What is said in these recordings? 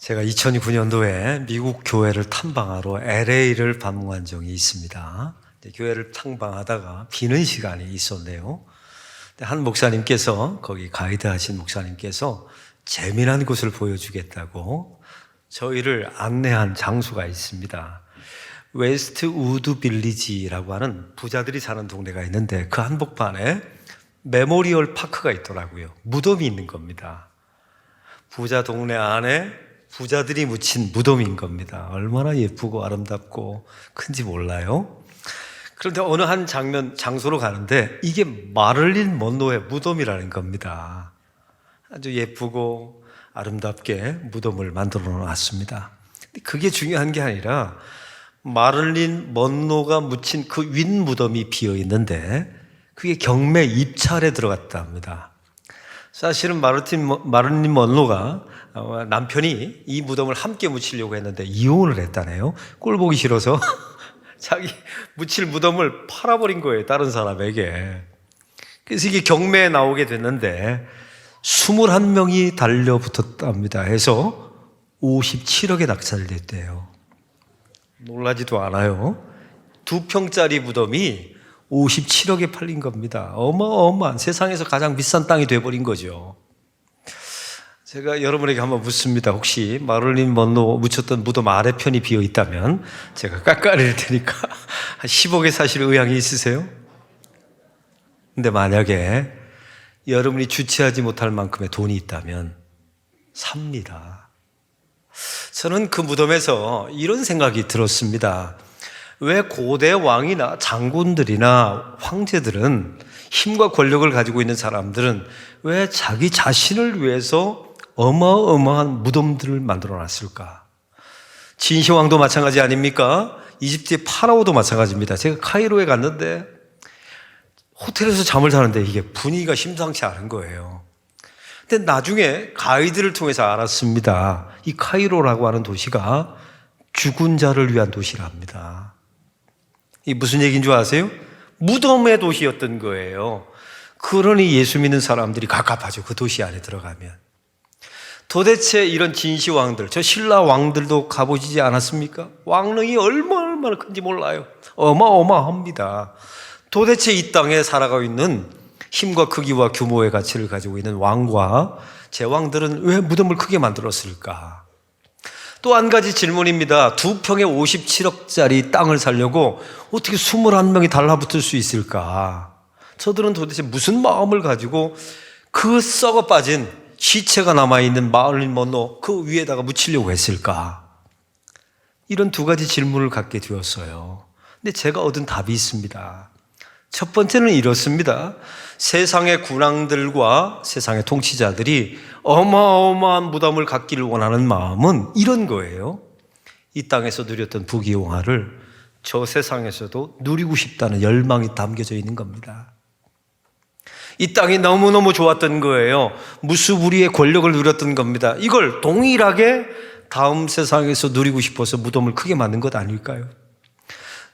제가 2009년도에 미국 교회를 탐방하러 LA를 방문한 적이 있습니다. 교회를 탐방하다가 비는 시간이 있었네요. 한 목사님께서, 거기 가이드 하신 목사님께서 재미난 곳을 보여주겠다고 저희를 안내한 장소가 있습니다. 웨스트 우드 빌리지라고 하는 부자들이 사는 동네가 있는데 그 한복판에 메모리얼 파크가 있더라고요. 무덤이 있는 겁니다. 부자 동네 안에 부자들이 묻힌 무덤인 겁니다. 얼마나 예쁘고 아름답고 큰지 몰라요. 그런데 어느 한 장소로 가는데 이게 마를린 먼로의 무덤이라는 겁니다. 아주 예쁘고 아름답게 무덤을 만들어 놨습니다. 그게 중요한 게 아니라 마를린 먼로가 묻힌 그 윗 무덤이 비어 있는데 그게 경매 입찰에 들어갔다 합니다. 사실은 마를린 먼로가 남편이 이 무덤을 함께 묻히려고 했는데 이혼을 했다네요. 꼴 보기 싫어서 자기 묻힐 무덤을 팔아버린 거예요, 다른 사람에게. 그래서 이게 경매에 나오게 됐는데 21명이 달려붙었답니다. 해서 57억에 낙찰됐대요. 놀라지도 않아요. 2평짜리 무덤이 57억에 팔린 겁니다. 어마어마한, 세상에서 가장 비싼 땅이 돼버린 거죠. 제가 여러분에게 한번 묻습니다. 혹시 마를린 먼로 묻혔던 무덤 아래편이 비어 있다면 제가 깎아낼 테니까 한 10억에 사실 의향이 있으세요? 근데 만약에 여러분이 주체하지 못할 만큼의 돈이 있다면 삽니다. 저는 그 무덤에서 이런 생각이 들었습니다. 왜 고대 왕이나 장군들이나 황제들은, 힘과 권력을 가지고 있는 사람들은 왜 자기 자신을 위해서 어마어마한 무덤들을 만들어 놨을까? 진시황도 마찬가지 아닙니까? 이집트의 파라오도 마찬가지입니다. 제가 카이로에 갔는데 호텔에서 잠을 자는데 이게 분위기가 심상치 않은 거예요. 근데 나중에 가이드를 통해서 알았습니다. 이 카이로라고 하는 도시가 죽은 자를 위한 도시랍니다. 이 무슨 얘기인 줄 아세요? 무덤의 도시였던 거예요. 그러니 예수 믿는 사람들이 갑갑하죠. 그 도시 안에 들어가면. 도대체 이런 진시황들, 저 신라 왕들도 가보시지 않았습니까? 왕릉이 얼마나 큰지 몰라요. 어마어마합니다. 도대체 이 땅에 살아가고 있는 힘과 크기와 규모의 가치를 가지고 있는 왕과 제왕들은 왜 무덤을 크게 만들었을까? 또 한 가지 질문입니다. 2평에 57억짜리 땅을 살려고 어떻게 21명이 달라붙을 수 있을까? 저들은 도대체 무슨 마음을 가지고 그 썩어 빠진 시체가 남아있는 마를린 먼로 그 위에다가 묻히려고 했을까? 이런 두 가지 질문을 갖게 되었어요. 근데 제가 얻은 답이 있습니다. 첫 번째는 이렇습니다. 세상의 군왕들과 세상의 통치자들이 어마어마한 무덤을 갖기를 원하는 마음은 이런 거예요. 이 땅에서 누렸던 부귀영화를 저 세상에서도 누리고 싶다는 열망이 담겨져 있는 겁니다. 이 땅이 너무너무 좋았던 거예요. 무수부리의 권력을 누렸던 겁니다. 이걸 동일하게 다음 세상에서 누리고 싶어서 무덤을 크게 만든 것 아닐까요?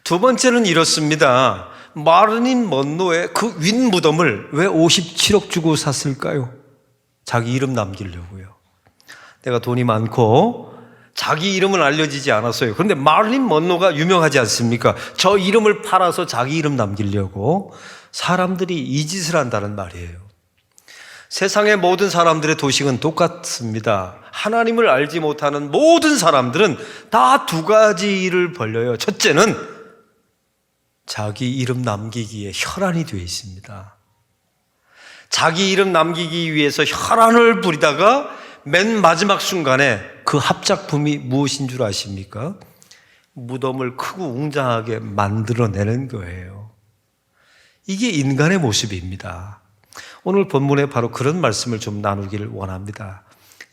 두 번째는 이렇습니다. 마를린 먼로의 그 윗무덤을 왜 57억 주고 샀을까요? 자기 이름 남기려고요. 내가 돈이 많고 자기 이름은 알려지지 않았어요. 그런데 마를린 먼로가 유명하지 않습니까? 저 이름을 팔아서 자기 이름 남기려고 사람들이 이 짓을 한다는 말이에요. 세상의 모든 사람들의 도식은 똑같습니다. 하나님을 알지 못하는 모든 사람들은 다 두 가지 일을 벌려요. 첫째는 자기 이름 남기기에 혈안이 되어 있습니다. 자기 이름 남기기 위해서 혈안을 부리다가 맨 마지막 순간에 그 합작품이 무엇인 줄 아십니까? 무덤을 크고 웅장하게 만들어내는 거예요. 이게 인간의 모습입니다. 오늘 본문에 바로 그런 말씀을 좀 나누기를 원합니다.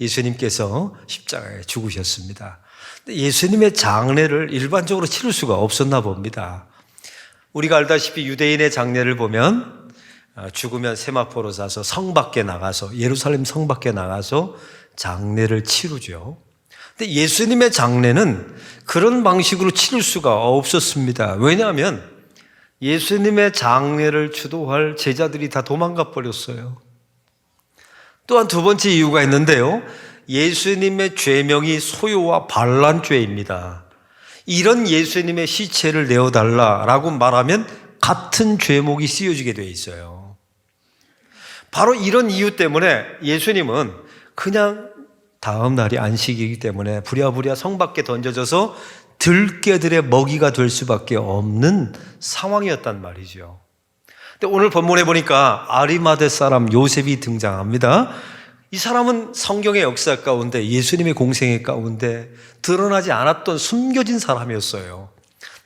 예수님께서 십자가에 죽으셨습니다. 예수님의 장례를 일반적으로 치를 수가 없었나 봅니다. 우리가 알다시피 유대인의 장례를 보면 죽으면 세마포로 사서 성 밖에 나가서, 예루살렘 성 밖에 나가서 장례를 치르죠. 근데 예수님의 장례는 그런 방식으로 치를 수가 없었습니다. 왜냐하면 예수님의 장례를 주도할 제자들이 다 도망가 버렸어요. 또한 두 번째 이유가 있는데요. 예수님의 죄명이 소요와 반란죄입니다. 이런 예수님의 시체를 내어달라라고 말하면 같은 죄목이 씌워지게 돼 있어요. 바로 이런 이유 때문에 예수님은 그냥 다음 날이 안식이기 때문에 부랴부랴 성 밖에 던져져서 들깨들의 먹이가 될 수밖에 없는 상황이었단 말이죠. 근데 오늘 본문에 보니까 아리마대 사람 요셉이 등장합니다. 이 사람은 성경의 역사 가운데 예수님의 공생애 가운데 드러나지 않았던 숨겨진 사람이었어요.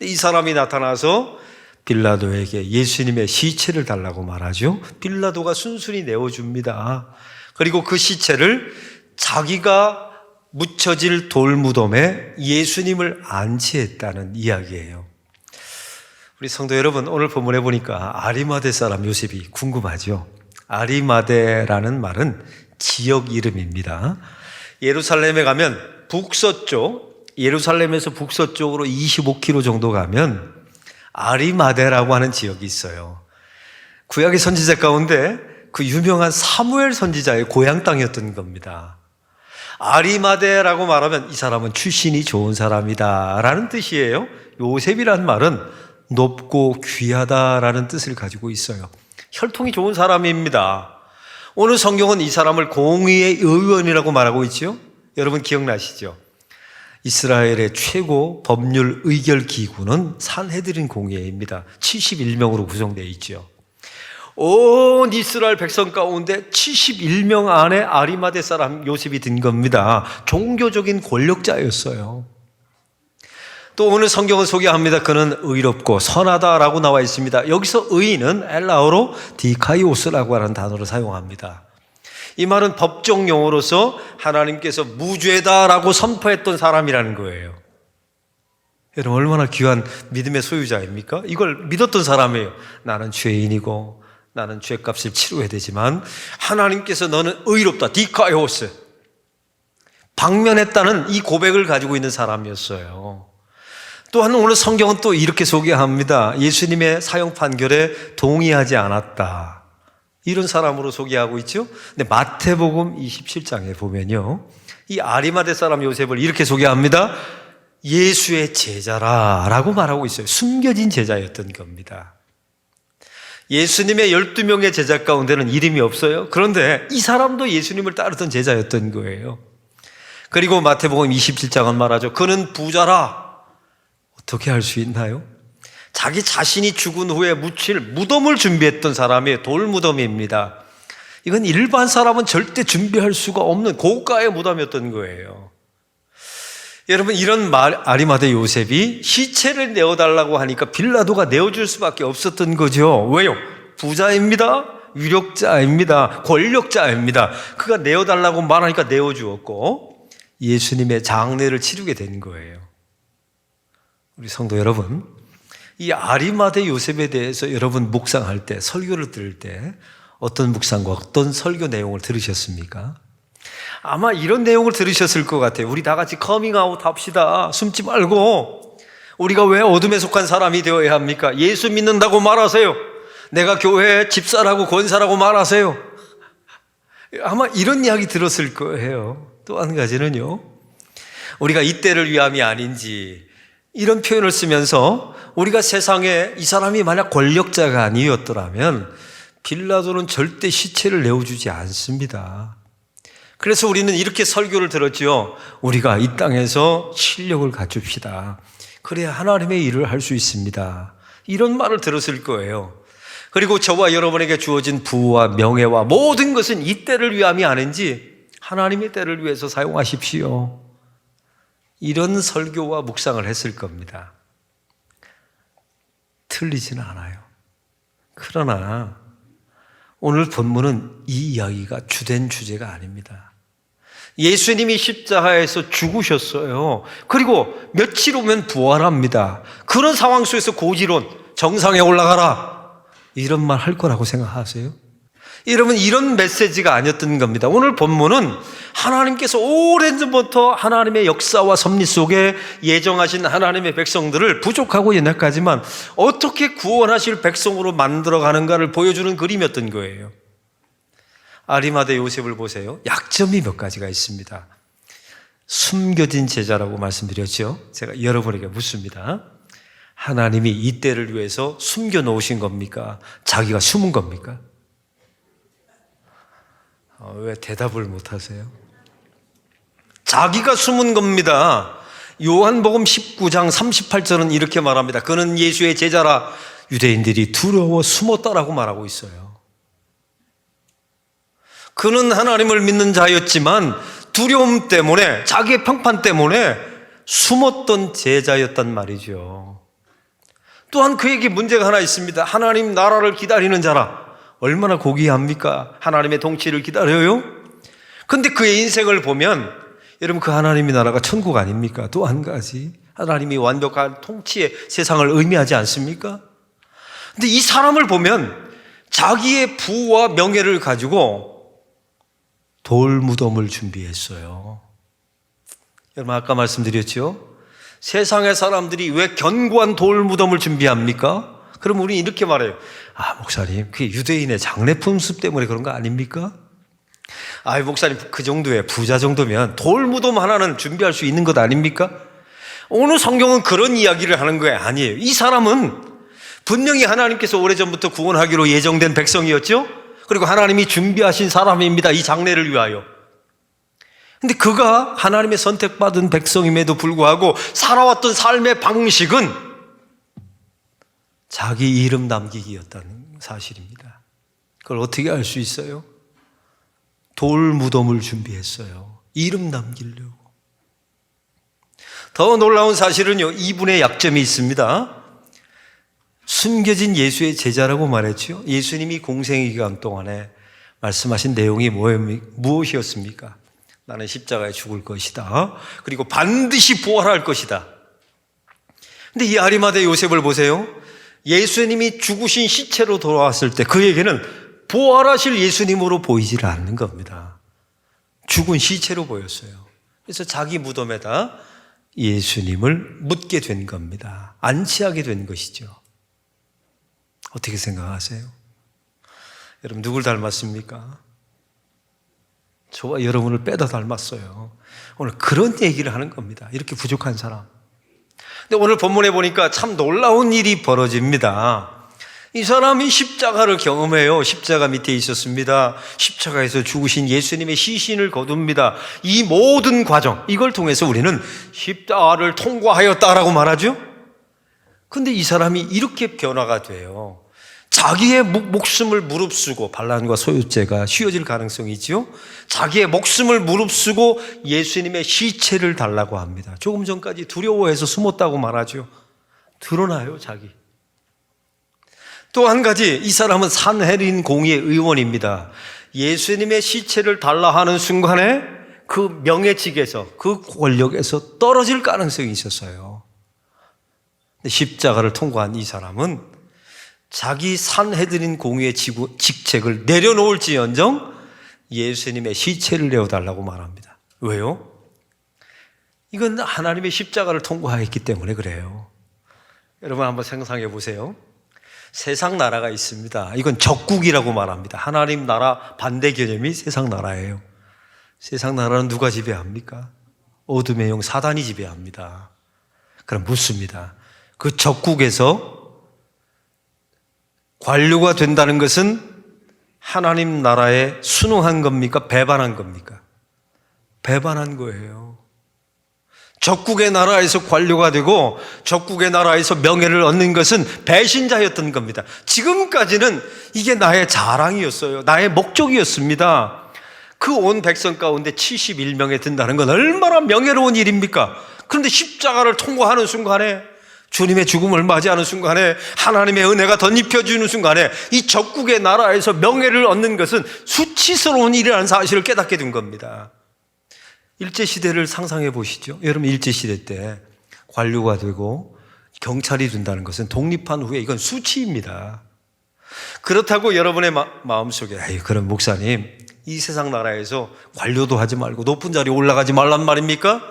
이 사람이 나타나서 빌라도에게 예수님의 시체를 달라고 말하죠. 빌라도가 순순히 내어줍니다. 그리고 그 시체를 자기가 묻혀질 돌무덤에 예수님을 안치했다는 이야기예요. 우리 성도 여러분, 오늘 본문에 보니까 아리마대 사람 요셉이 궁금하죠. 아리마대라는 말은 지역 이름입니다. 예루살렘에 가면 북서쪽, 예루살렘에서 북서쪽으로 25km 정도 가면 아리마대라고 하는 지역이 있어요. 구약의 선지자 가운데 그 유명한 사무엘 선지자의 고향 땅이었던 겁니다. 아리마대라고 말하면 이 사람은 출신이 좋은 사람이다 라는 뜻이에요. 요셉이란 말은 높고 귀하다라는 뜻을 가지고 있어요. 혈통이 좋은 사람입니다. 오늘 성경은 이 사람을 공의의 의원이라고 말하고 있죠. 여러분 기억나시죠? 이스라엘의 최고 법률 의결 기구는 산헤드린 공회입니다. 71명으로 구성되어 있죠. 온 이스라엘 백성 가운데 71명 안에 아리마대 사람 요셉이 든 겁니다. 종교적인 권력자였어요. 또 오늘 성경은 소개합니다. 그는 의롭고 선하다라고 나와 있습니다. 여기서 의는 엘라어로 디카이오스라고 하는 단어를 사용합니다. 이 말은 법정 용어로서 하나님께서 무죄다라고 선포했던 사람이라는 거예요. 여러분 얼마나 귀한 믿음의 소유자입니까? 이걸 믿었던 사람이에요. 나는 죄인이고 나는 죄값을 치러야 되지만 하나님께서 너는 의롭다. 디카이오스. 방면했다는 이 고백을 가지고 있는 사람이었어요. 또한 오늘 성경은 또 이렇게 소개합니다. 예수님의 사형 판결에 동의하지 않았다. 이런 사람으로 소개하고 있죠. 근데 마태복음 27장에 보면요, 이 아리마대 사람 요셉을 이렇게 소개합니다. 예수의 제자라라고 말하고 있어요. 숨겨진 제자였던 겁니다. 예수님의 12명의 제자 가운데는 이름이 없어요. 그런데 이 사람도 예수님을 따르던 제자였던 거예요. 그리고 마태복음 27장은 말하죠. 그는 부자라. 어떻게 할 수 있나요? 자기 자신이 죽은 후에 묻힐 무덤을 준비했던 사람이 돌무덤입니다. 이건 일반 사람은 절대 준비할 수가 없는 고가의 무덤이었던 거예요. 여러분 이런 아리마대 요셉이 시체를 내어달라고 하니까 빌라도가 내어줄 수밖에 없었던 거죠. 왜요? 부자입니다. 유력자입니다. 권력자입니다. 그가 내어달라고 말하니까 내어주었고 예수님의 장례를 치르게 된 거예요. 우리 성도 여러분, 이 아리마대 요셉에 대해서 여러분 묵상할 때, 설교를 들을 때 어떤 묵상과 어떤 설교 내용을 들으셨습니까? 아마 이런 내용을 들으셨을 것 같아요. 우리 다 같이 커밍아웃 합시다. 숨지 말고. 우리가 왜 어둠에 속한 사람이 되어야 합니까? 예수 믿는다고 말하세요. 내가 교회 집사라고 권사라고 말하세요. 아마 이런 이야기 들었을 거예요. 또 한 가지는요, 우리가 이때를 위함이 아닌지 이런 표현을 쓰면서 우리가 세상에 이 사람이 만약 권력자가 아니었더라면 빌라도는 절대 시체를 내어주지 않습니다. 그래서 우리는 이렇게 설교를 들었죠. 우리가 이 땅에서 실력을 갖춥시다. 그래야 하나님의 일을 할 수 있습니다. 이런 말을 들었을 거예요. 그리고 저와 여러분에게 주어진 부와 명예와 모든 것은 이 때를 위함이 아닌지 하나님의 때를 위해서 사용하십시오. 이런 설교와 묵상을 했을 겁니다. 틀리지는 않아요. 그러나 오늘 본문은 이 이야기가 주된 주제가 아닙니다. 예수님이 십자가에서 죽으셨어요. 그리고 며칠 후면 부활합니다. 그런 상황 속에서 고지론, 정상에 올라가라, 이런 말 할 거라고 생각하세요? 여러분 이런 메시지가 아니었던 겁니다. 오늘 본문은 하나님께서 오래전부터 하나님의 역사와 섭리 속에 예정하신 하나님의 백성들을 부족하고 연약하지만 어떻게 구원하실 백성으로 만들어가는가를 보여주는 그림이었던 거예요. 아리마대 요셉을 보세요. 약점이 몇 가지가 있습니다. 숨겨진 제자라고 말씀드렸죠. 제가 여러분에게 묻습니다. 하나님이 이 때를 위해서 숨겨놓으신 겁니까? 자기가 숨은 겁니까? 왜 대답을 못하세요? 자기가 숨은 겁니다. 요한복음 19장 38절은 이렇게 말합니다. 그는 예수의 제자라 유대인들이 두려워 숨었다라고 말하고 있어요. 그는 하나님을 믿는 자였지만 두려움 때문에, 자기의 평판 때문에 숨었던 제자였단 말이죠. 또한 그에게 문제가 하나 있습니다. 하나님 나라를 기다리는 자라. 얼마나 고귀합니까? 하나님의 통치를 기다려요? 근데 그의 인생을 보면 여러분, 그 하나님의 나라가 천국 아닙니까? 또 한 가지, 하나님이 완벽한 통치의 세상을 의미하지 않습니까? 근데 이 사람을 보면 자기의 부와 명예를 가지고 돌무덤을 준비했어요. 여러분, 아까 말씀드렸죠? 세상의 사람들이 왜 견고한 돌무덤을 준비합니까? 그럼 우리 이렇게 말해요. 목사님, 그게 유대인의 장례 풍습 때문에 그런 거 아닙니까? 목사님, 그 정도의 부자 정도면 돌무덤 하나는 준비할 수 있는 것 아닙니까? 오늘 성경은 그런 이야기를 하는 거예요. 아니에요. 이 사람은 분명히 하나님께서 오래전부터 구원하기로 예정된 백성이었죠? 그리고 하나님이 준비하신 사람입니다. 이 장례를 위하여. 근데 그가 하나님의 선택받은 백성임에도 불구하고 살아왔던 삶의 방식은 자기 이름 남기기였다는 사실입니다. 그걸 어떻게 알 수 있어요? 돌무덤을 준비했어요. 이름 남기려고. 더 놀라운 사실은요, 이분의 약점이 있습니다. 숨겨진 예수의 제자라고 말했죠. 예수님이 공생의 기간 동안에 말씀하신 내용이 무엇이었습니까? 나는 십자가에 죽을 것이다. 그리고 반드시 부활할 것이다. 근데 이 아리마대 요셉을 보세요. 예수님이 죽으신 시체로 돌아왔을 때 그에게는 부활하실 예수님으로 보이질 않는 겁니다. 죽은 시체로 보였어요. 그래서 자기 무덤에다 예수님을 묻게 된 겁니다. 안치하게 된 것이죠. 어떻게 생각하세요? 여러분, 누굴 닮았습니까? 저와 여러분을 빼다 닮았어요. 오늘 그런 얘기를 하는 겁니다. 이렇게 부족한 사람. 근데 오늘 본문에 보니까 참 놀라운 일이 벌어집니다. 이 사람이 십자가를 경험해요. 십자가 밑에 있었습니다. 십자가에서 죽으신 예수님의 시신을 거둡니다. 이 모든 과정, 이걸 통해서 우리는 십자가를 통과하였다라고 말하죠. 근데 이 사람이 이렇게 변화가 돼요. 자기의 목숨을 무릅쓰고, 반란과 소유죄가 쉬워질 가능성이 있죠. 자기의 목숨을 무릅쓰고 예수님의 시체를 달라고 합니다. 조금 전까지 두려워해서 숨었다고 말하죠. 드러나요, 자기. 또 한 가지, 이 사람은 산헤린 공의의 의원입니다. 예수님의 시체를 달라 하는 순간에 그 명예직에서, 그 권력에서 떨어질 가능성이 있었어요. 근데 십자가를 통과한 이 사람은 자기 산헤드린 공의의 직책을 내려놓을지언정 예수님의 시체를 내어달라고 말합니다. 왜요? 이건 하나님의 십자가를 통과했기 때문에 그래요. 여러분 한번 상상해 보세요. 세상 나라가 있습니다. 이건 적국이라고 말합니다. 하나님 나라 반대 개념이 세상 나라예요. 세상 나라는 누가 지배합니까? 어둠의 영 사단이 지배합니다. 그럼 묻습니다. 그 적국에서 관료가 된다는 것은 하나님 나라에 순응한 겁니까? 배반한 겁니까? 배반한 거예요. 적국의 나라에서 관료가 되고 적국의 나라에서 명예를 얻는 것은 배신자였던 겁니다. 지금까지는 이게 나의 자랑이었어요. 나의 목적이었습니다. 그 온 백성 가운데 71명에 든다는 건 얼마나 명예로운 일입니까? 그런데 십자가를 통과하는 순간에, 주님의 죽음을 맞이하는 순간에, 하나님의 은혜가 덧입혀주는 순간에 이 적국의 나라에서 명예를 얻는 것은 수치스러운 일이라는 사실을 깨닫게 된 겁니다. 일제시대를 상상해 보시죠. 여러분, 일제시대 때 관료가 되고 경찰이 된다는 것은 독립한 후에 이건 수치입니다. 그렇다고 여러분의 마음속에 그럼 목사님, 이 세상 나라에서 관료도 하지 말고 높은 자리에 올라가지 말란 말입니까?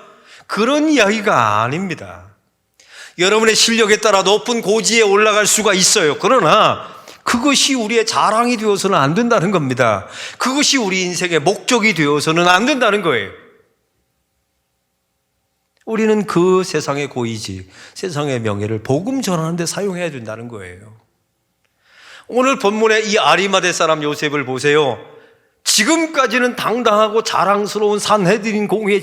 그런 이야기가 아닙니다. 여러분의 실력에 따라 높은 고지에 올라갈 수가 있어요. 그러나 그것이 우리의 자랑이 되어서는 안 된다는 겁니다. 그것이 우리 인생의 목적이 되어서는 안 된다는 거예요. 우리는 그 세상의 고의지, 세상의 명예를 복음 전하는 데 사용해야 된다는 거예요. 오늘 본문의 이 아리마대 사람 요셉을 보세요. 지금까지는 당당하고 자랑스러운 산헤드린 공회의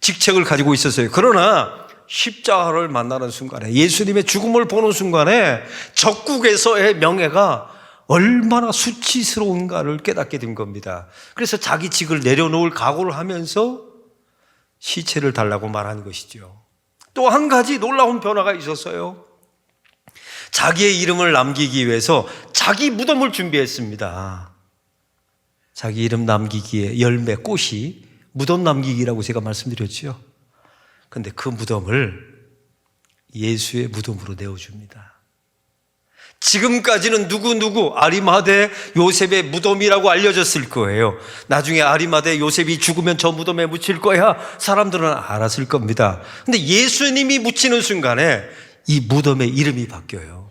직책을 가지고 있었어요. 그러나 십자가를 만나는 순간에, 예수님의 죽음을 보는 순간에 적국에서의 명예가 얼마나 수치스러운가를 깨닫게 된 겁니다. 그래서 자기 직을 내려놓을 각오를 하면서 시체를 달라고 말한 것이죠. 또 한 가지 놀라운 변화가 있었어요. 자기의 이름을 남기기 위해서 자기 무덤을 준비했습니다. 자기 이름 남기기에 열매, 꽃이 무덤 남기기라고 제가 말씀드렸죠. 그런데 그 무덤을 예수의 무덤으로 내어줍니다. 지금까지는 누구 아리마대 요셉의 무덤이라고 알려졌을 거예요. 나중에 아리마대 요셉이 죽으면 저 무덤에 묻힐 거야, 사람들은 알았을 겁니다. 근데 예수님이 묻히는 순간에 이 무덤의 이름이 바뀌어요.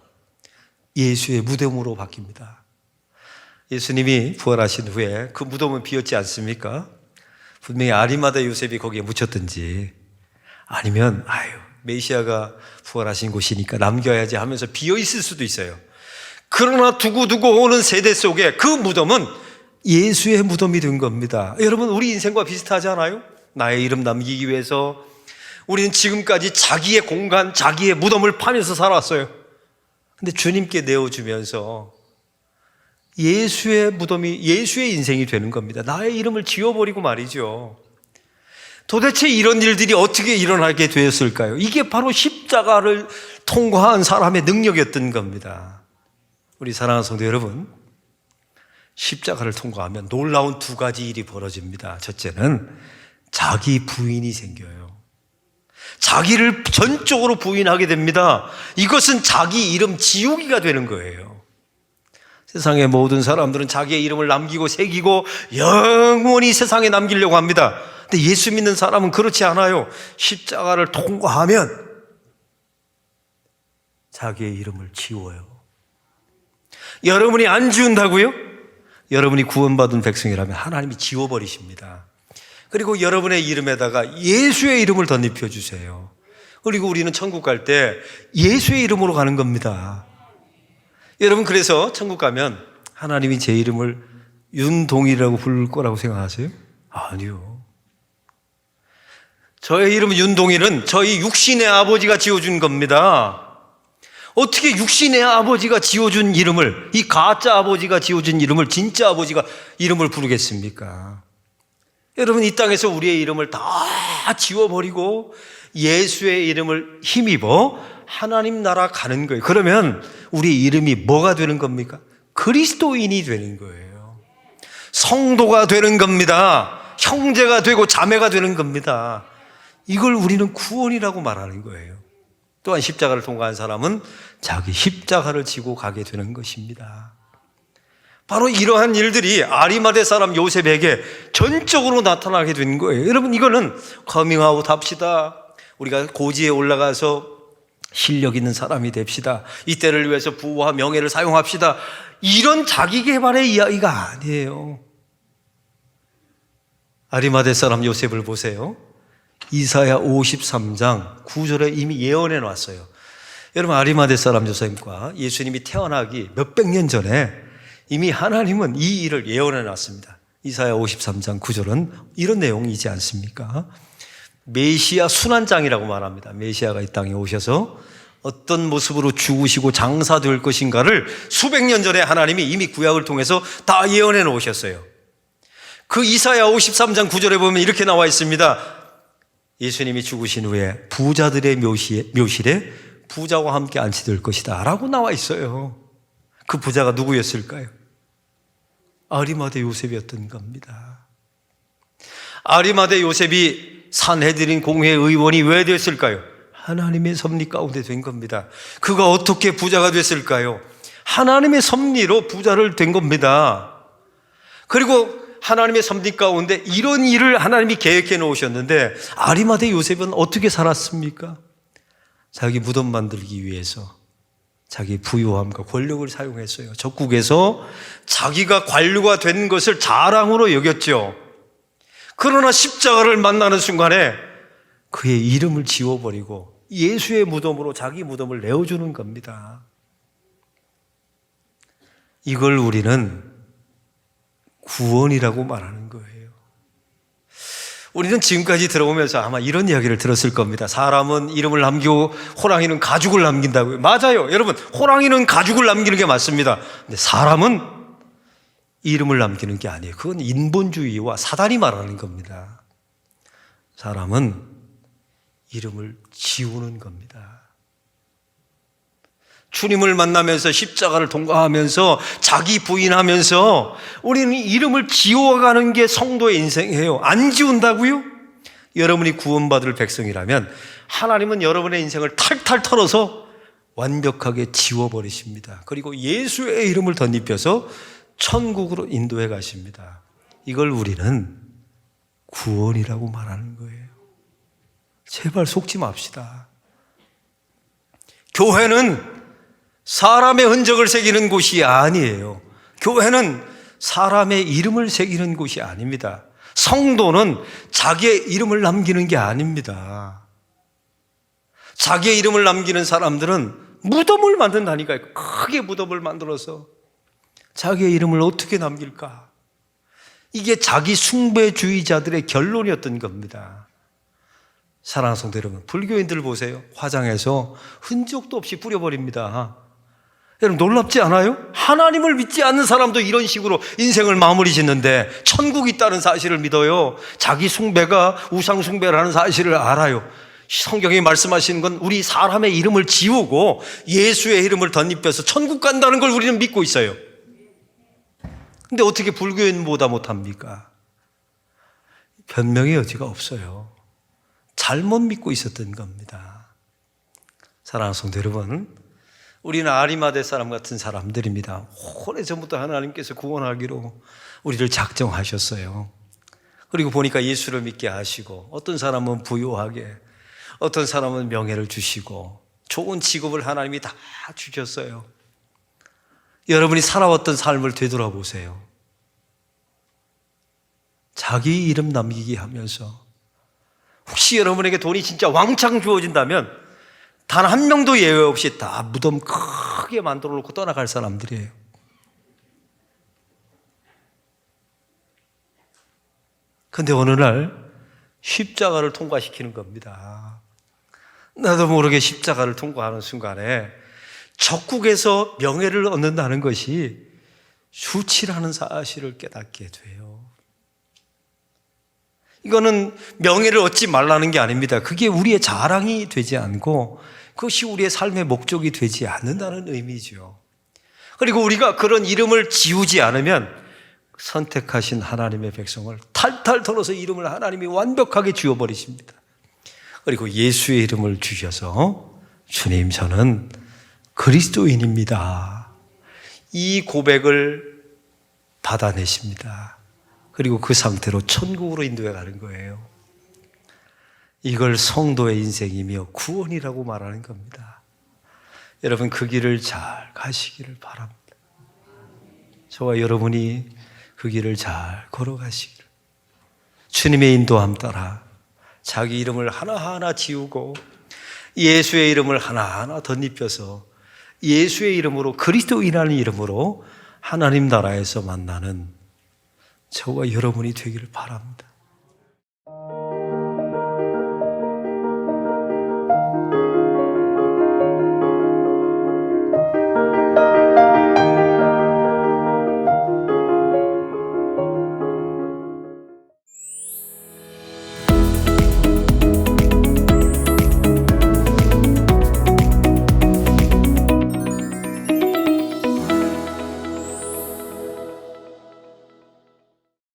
예수의 무덤으로 바뀝니다. 예수님이 부활하신 후에 그 무덤은 비었지 않습니까? 분명히 아리마대 요셉이 거기에 묻혔든지, 아니면 메시아가 부활하신 곳이니까 남겨야지 하면서 비어 있을 수도 있어요. 그러나 두고두고 오는 세대 속에 그 무덤은 예수의 무덤이 된 겁니다. 여러분, 우리 인생과 비슷하지 않아요? 나의 이름 남기기 위해서 우리는 지금까지 자기의 공간, 자기의 무덤을 파면서 살았어요. 근데 주님께 내어주면서 예수의 무덤이 예수의 인생이 되는 겁니다. 나의 이름을 지워버리고 말이죠. 도대체 이런 일들이 어떻게 일어나게 되었을까요? 이게 바로 십자가를 통과한 사람의 능력이었던 겁니다. 우리 사랑하는 성도 여러분, 십자가를 통과하면 놀라운 두 가지 일이 벌어집니다. 첫째는 자기 부인이 생겨요. 자기를 전적으로 부인하게 됩니다. 이것은 자기 이름 지우기가 되는 거예요. 세상의 모든 사람들은 자기의 이름을 남기고 새기고 영원히 세상에 남기려고 합니다. 근데 예수 믿는 사람은 그렇지 않아요. 십자가를 통과하면 자기의 이름을 지워요. 여러분이 안 지운다고요? 여러분이 구원받은 백성이라면 하나님이 지워버리십니다. 그리고 여러분의 이름에다가 예수의 이름을 덧입혀 주세요. 그리고 우리는 천국 갈 때 예수의 이름으로 가는 겁니다. 여러분, 그래서 천국 가면 하나님이 제 이름을 윤동일이라고 부를 거라고 생각하세요? 아니요. 저의 이름은 윤동일은 저희 육신의 아버지가 지어준 겁니다. 어떻게 육신의 아버지가 지어준 이름을, 이 가짜 아버지가 지어준 이름을 진짜 아버지가 이름을 부르겠습니까? 여러분, 이 땅에서 우리의 이름을 다 지워버리고 예수의 이름을 힘입어 하나님 나라 가는 거예요. 그러면 우리 이름이 뭐가 되는 겁니까? 그리스도인이 되는 거예요. 성도가 되는 겁니다. 형제가 되고 자매가 되는 겁니다. 이걸 우리는 구원이라고 말하는 거예요. 또한 십자가를 통과한 사람은 자기 십자가를 지고 가게 되는 것입니다. 바로 이러한 일들이 아리마대 사람 요셉에게 전적으로 나타나게 된 거예요. 여러분, 이거는 커밍아웃 합시다. 우리가 고지에 올라가서 실력 있는 사람이 됩시다. 이때를 위해서 부와 명예를 사용합시다. 이런 자기 개발의 이야기가 아니에요. 아리마대 사람 요셉을 보세요. 이사야 53장 9절에 이미 예언해 놨어요. 여러분, 아리마대 사람 요셉과 예수님이 태어나기 몇백 년 전에 이미 하나님은 이 일을 예언해 놨습니다. 이사야 53장 9절은 이런 내용이지 않습니까? 메시아 순환장이라고 말합니다. 메시아가 이 땅에 오셔서 어떤 모습으로 죽으시고 장사될 것인가를 수백 년 전에 하나님이 이미 구약을 통해서 다 예언해 놓으셨어요. 그 이사야 53장 9절에 보면 이렇게 나와 있습니다. 예수님이 죽으신 후에 부자들의 묘실에 부자와 함께 안치될 것이다 라고 나와 있어요. 그 부자가 누구였을까요? 아리마대 요셉이었던 겁니다. 아리마대 요셉이 산헤드린 공회의 의원이 왜 됐을까요? 하나님의 섭리 가운데 된 겁니다. 그가 어떻게 부자가 됐을까요? 하나님의 섭리로 부자를 된 겁니다. 그리고 하나님의 섭리 가운데 이런 일을 하나님이 계획해 놓으셨는데 아리마대 요셉은 어떻게 살았습니까? 자기 무덤 만들기 위해서 자기 부유함과 권력을 사용했어요. 적국에서 자기가 관료가 된 것을 자랑으로 여겼죠. 그러나 십자가를 만나는 순간에 그의 이름을 지워버리고 예수의 무덤으로 자기 무덤을 내어주는 겁니다. 이걸 우리는 구원이라고 말하는 거예요. 우리는 지금까지 들어오면서 아마 이런 이야기를 들었을 겁니다. 사람은 이름을 남기고 호랑이는 가죽을 남긴다고요. 맞아요. 여러분, 호랑이는 가죽을 남기는 게 맞습니다. 근데 사람은 이름을 남기는 게 아니에요. 그건 인본주의와 사단이 말하는 겁니다. 사람은 이름을 지우는 겁니다. 주님을 만나면서 십자가를 통과하면서 자기 부인하면서 우리는 이름을 지워가는 게 성도의 인생이에요. 안 지운다고요? 여러분이 구원받을 백성이라면 하나님은 여러분의 인생을 탈탈 털어서 완벽하게 지워버리십니다. 그리고 예수의 이름을 덧입혀서 천국으로 인도해 가십니다. 이걸 우리는 구원이라고 말하는 거예요. 제발 속지 맙시다. 교회는 사람의 흔적을 새기는 곳이 아니에요. 교회는 사람의 이름을 새기는 곳이 아닙니다. 성도는 자기의 이름을 남기는 게 아닙니다. 자기의 이름을 남기는 사람들은 무덤을 만든다니까요. 크게 무덤을 만들어서 자기의 이름을 어떻게 남길까? 이게 자기 숭배주의자들의 결론이었던 겁니다. 사랑하는 성도 여러분, 불교인들 보세요. 화장해서 흔적도 없이 뿌려버립니다. 여러분 놀랍지 않아요? 하나님을 믿지 않는 사람도 이런 식으로 인생을 마무리 짓는데 천국이 있다는 사실을 믿어요. 자기 숭배가 우상 숭배라는 사실을 알아요. 성경이 말씀하시는 건 우리 사람의 이름을 지우고 예수의 이름을 덧입혀서 천국 간다는 걸 우리는 믿고 있어요. 근데 어떻게 불교인보다 못합니까? 변명의 여지가 없어요. 잘못 믿고 있었던 겁니다. 사랑하는 성도 여러분, 우리는 아리마대 사람 같은 사람들입니다. 오래전부터 하나님께서 구원하기로 우리를 작정하셨어요. 그리고 보니까 예수를 믿게 하시고 어떤 사람은 부유하게, 어떤 사람은 명예를 주시고 좋은 직업을 하나님이 다 주셨어요. 여러분이 살아왔던 삶을 되돌아보세요. 자기 이름 남기기 하면서 혹시 여러분에게 돈이 진짜 왕창 주어진다면 단 한 명도 예외 없이 다 무덤 크게 만들어 놓고 떠나갈 사람들이에요. 그런데 어느 날 십자가를 통과시키는 겁니다. 나도 모르게 십자가를 통과하는 순간에 적국에서 명예를 얻는다는 것이 수치라는 사실을 깨닫게 돼요. 이거는 명예를 얻지 말라는 게 아닙니다. 그게 우리의 자랑이 되지 않고 그것이 우리의 삶의 목적이 되지 않는다는 의미죠. 그리고 우리가 그런 이름을 지우지 않으면 선택하신 하나님의 백성을 탈탈 털어서 이름을 하나님이 완벽하게 지워버리십니다. 그리고 예수의 이름을 주셔서 주님, 저는 그리스도인입니다. 이 고백을 받아내십니다. 그리고 그 상태로 천국으로 인도해 가는 거예요. 이걸 성도의 인생이며 구원이라고 말하는 겁니다. 여러분, 그 길을 잘 가시기를 바랍니다. 저와 여러분이 그 길을 잘 걸어가시기를, 주님의 인도함 따라 자기 이름을 하나하나 지우고 예수의 이름을 하나하나 덧입혀서 예수의 이름으로, 그리스도인이라는 이름으로 하나님 나라에서 만나는 저와 여러분이 되기를 바랍니다.